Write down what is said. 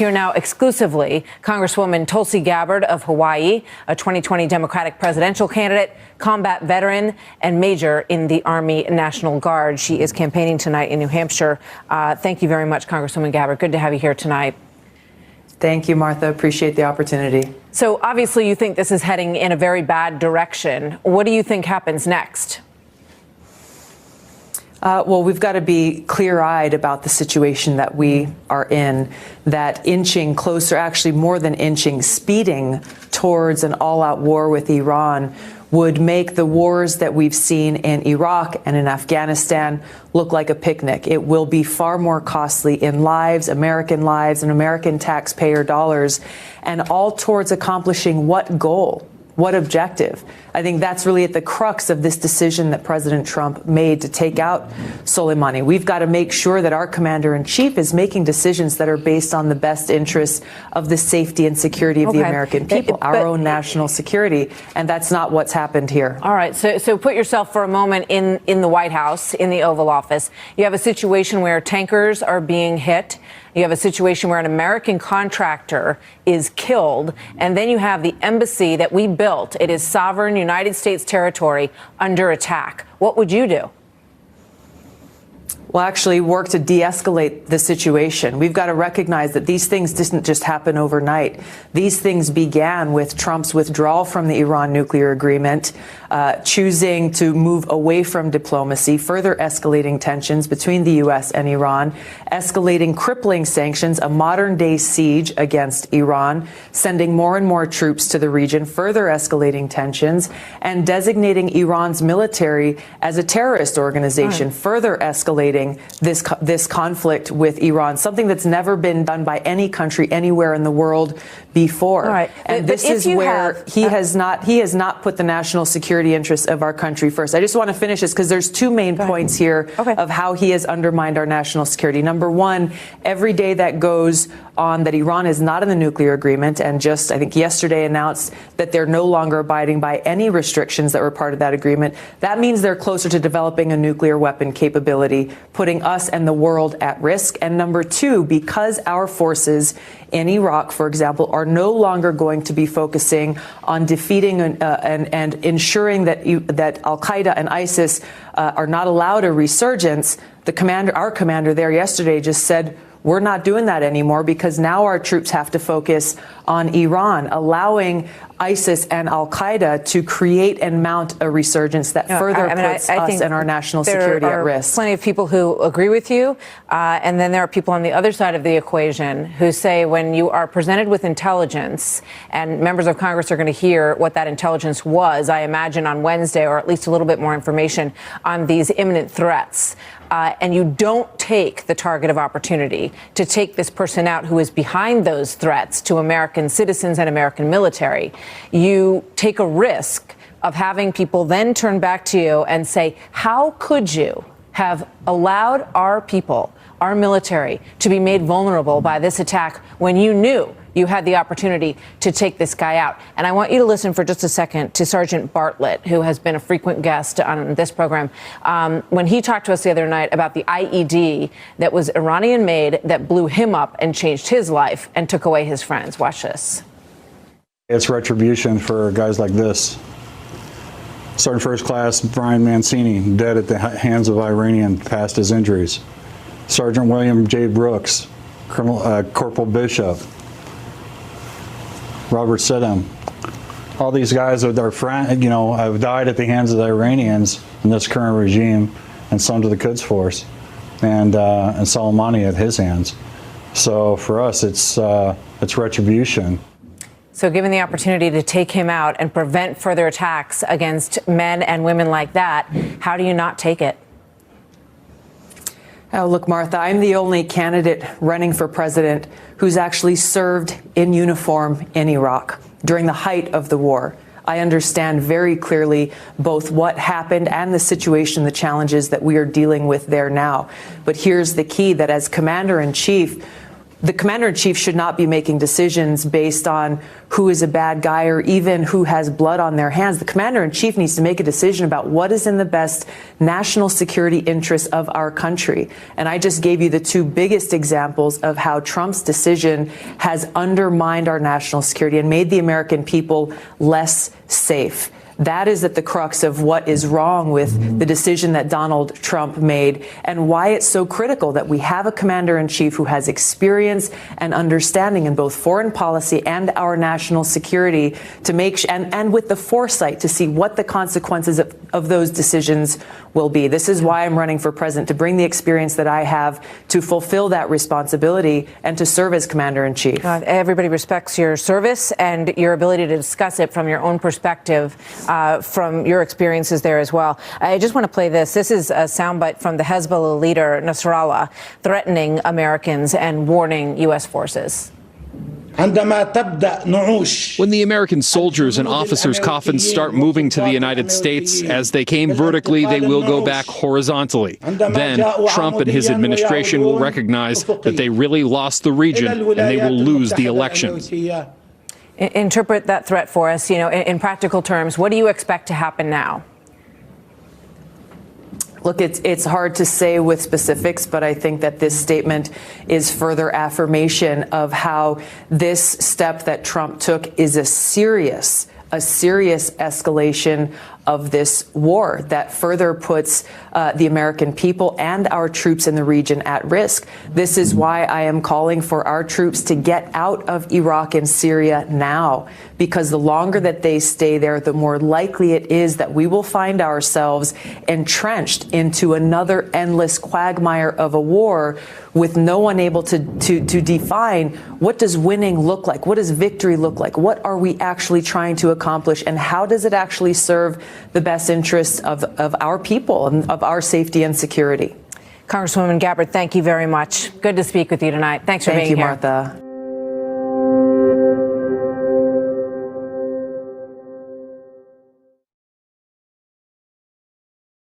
Here now exclusively, Congresswoman Tulsi Gabbard of Hawaii, a 2020 Democratic presidential candidate, combat veteran, and major in the Army National Guard. She is campaigning tonight in New Hampshire. Thank you very much, Congresswoman Gabbard. Good to have you here tonight. Thank you, Martha. Appreciate the opportunity. So obviously you think this is heading in a very bad direction. What do you think happens next? Well, we've got to be clear-eyed about the situation that we are in, that inching closer, actually more than inching, speeding towards an all-out war with Iran would make the wars that we've seen in Iraq and in Afghanistan look like a picnic. It will be far more costly in lives, and American taxpayer dollars, and all towards accomplishing what goal? What objective? I think that's really at the crux of this decision that President Trump made to take out Soleimani. We've got to make sure that our commander-in-chief is making decisions that are based on the best interests of the safety and security of the American people, our own national security, and that's not what's happened here. All right, so put yourself for a moment in the White House, in the Oval Office. You have a situation where tankers are being hit. You have a situation where an American contractor is killed, and then you have the embassy that we built. It is sovereign United States territory under attack. What would you do? Well, actually work to de-escalate the situation. We've got to recognize that these things didn't just happen overnight. These things began with Trump's withdrawal from the Iran nuclear agreement, choosing to move away from diplomacy, further escalating tensions between the U.S. and Iran, escalating crippling sanctions, a modern-day siege against Iran, sending more and more troops to the region, further escalating tensions, and designating Iran's military as a terrorist organization, further escalating this conflict with Iran, something that's never been done by any country anywhere in the world before. Right. And this is where he has not put the national security interests of our country first. I just want to finish this because there's two main points here of how he has undermined our national security. Number one, every day that goes on that Iran is not in the nuclear agreement and just, I think yesterday announced that they're no longer abiding by any restrictions that were part of that agreement, that means they're closer to developing a nuclear weapon capability, putting us and the world at risk. And number two, because our forces in Iraq, for example, are no longer going to be focusing on defeating and ensuring that al-Qaeda and ISIS are not allowed a resurgence, our commander there yesterday just said, we're not doing that anymore because now our troops have to focus on Iran, allowing ISIS and al-Qaeda to create and mount a resurgence that further puts us and our national security at risk. Plenty of people who agree with you, and then there are people on the other side of the equation who say when you are presented with intelligence, and members of Congress are going to hear what that intelligence was, I imagine on Wednesday, or at least a little bit more information on these imminent threats, and you don't take the target of opportunity to take this person out who is behind those threats to American citizens and American military, you take a risk of having people then turn back to you and say, how could you have allowed our people, our military, to be made vulnerable by this attack when you knew you had the opportunity to take this guy out? And I want you to listen for just a second to Sergeant Bartlett, who has been a frequent guest on this program, when he talked to us the other night about the IED that was Iranian-made that blew him up and changed his life and took away his friends. Watch this. It's retribution for guys like this. Sergeant First Class Brian Mancini, dead at the hands of Iranian, past his injuries. Sergeant William J. Brooks, Corporal Bishop, Robert Siddham. All these guys with their friend, have died at the hands of the Iranians in this current regime, and some to the Quds Force, and Soleimani at his hands. So for us, it's retribution. So given the opportunity to take him out and prevent further attacks against men and women like that, how do you not take it? Oh, look, Martha, I'm the only candidate running for president who's actually served in uniform in Iraq during the height of the war. I understand very clearly both what happened and the situation, the challenges that we are dealing with there now. But here's the key, that as commander-in-chief, the commander-in-chief should not be making decisions based on who is a bad guy or even who has blood on their hands. The commander-in-chief needs to make a decision about what is in the best national security interests of our country. And I just gave you the two biggest examples of how Trump's decision has undermined our national security and made the American people less safe. That is at the crux of what is wrong with the decision that Donald Trump made and why it's so critical that we have a commander-in-chief who has experience and understanding in both foreign policy and our national security to make and with the foresight to see what the consequences of those decisions will be. This is why I'm running for president, to bring the experience that I have to fulfill that responsibility and to serve as commander-in-chief. Everybody respects your service and your ability to discuss it from your own perspective. From your experiences there as well. I just want to play this. This is a soundbite from the Hezbollah leader, Nasrallah, threatening Americans and warning U.S. forces. When the American soldiers and officers' coffins start moving to the United States, as they came vertically, they will go back horizontally. Then Trump and his administration will recognize that they really lost the region and they will lose the election. Interpret that threat for us, in practical terms. What do you expect to happen now? Look, it's hard to say with specifics, but I think that this statement is further affirmation of how this step that Trump took is a serious escalation of this war that further puts the American people and our troops in the region at risk. This is why I am calling for our troops to get out of Iraq and Syria now, because the longer that they stay there, the more likely it is that we will find ourselves entrenched into another endless quagmire of a war with no one able to define what does winning look like, what does victory look like, what are we actually trying to accomplish, and how does it actually serve the best interests of our people and of our safety and security. Congresswoman Gabbard, thank you very much. Good to speak with you tonight. Thanks for being here. Thank you, Martha.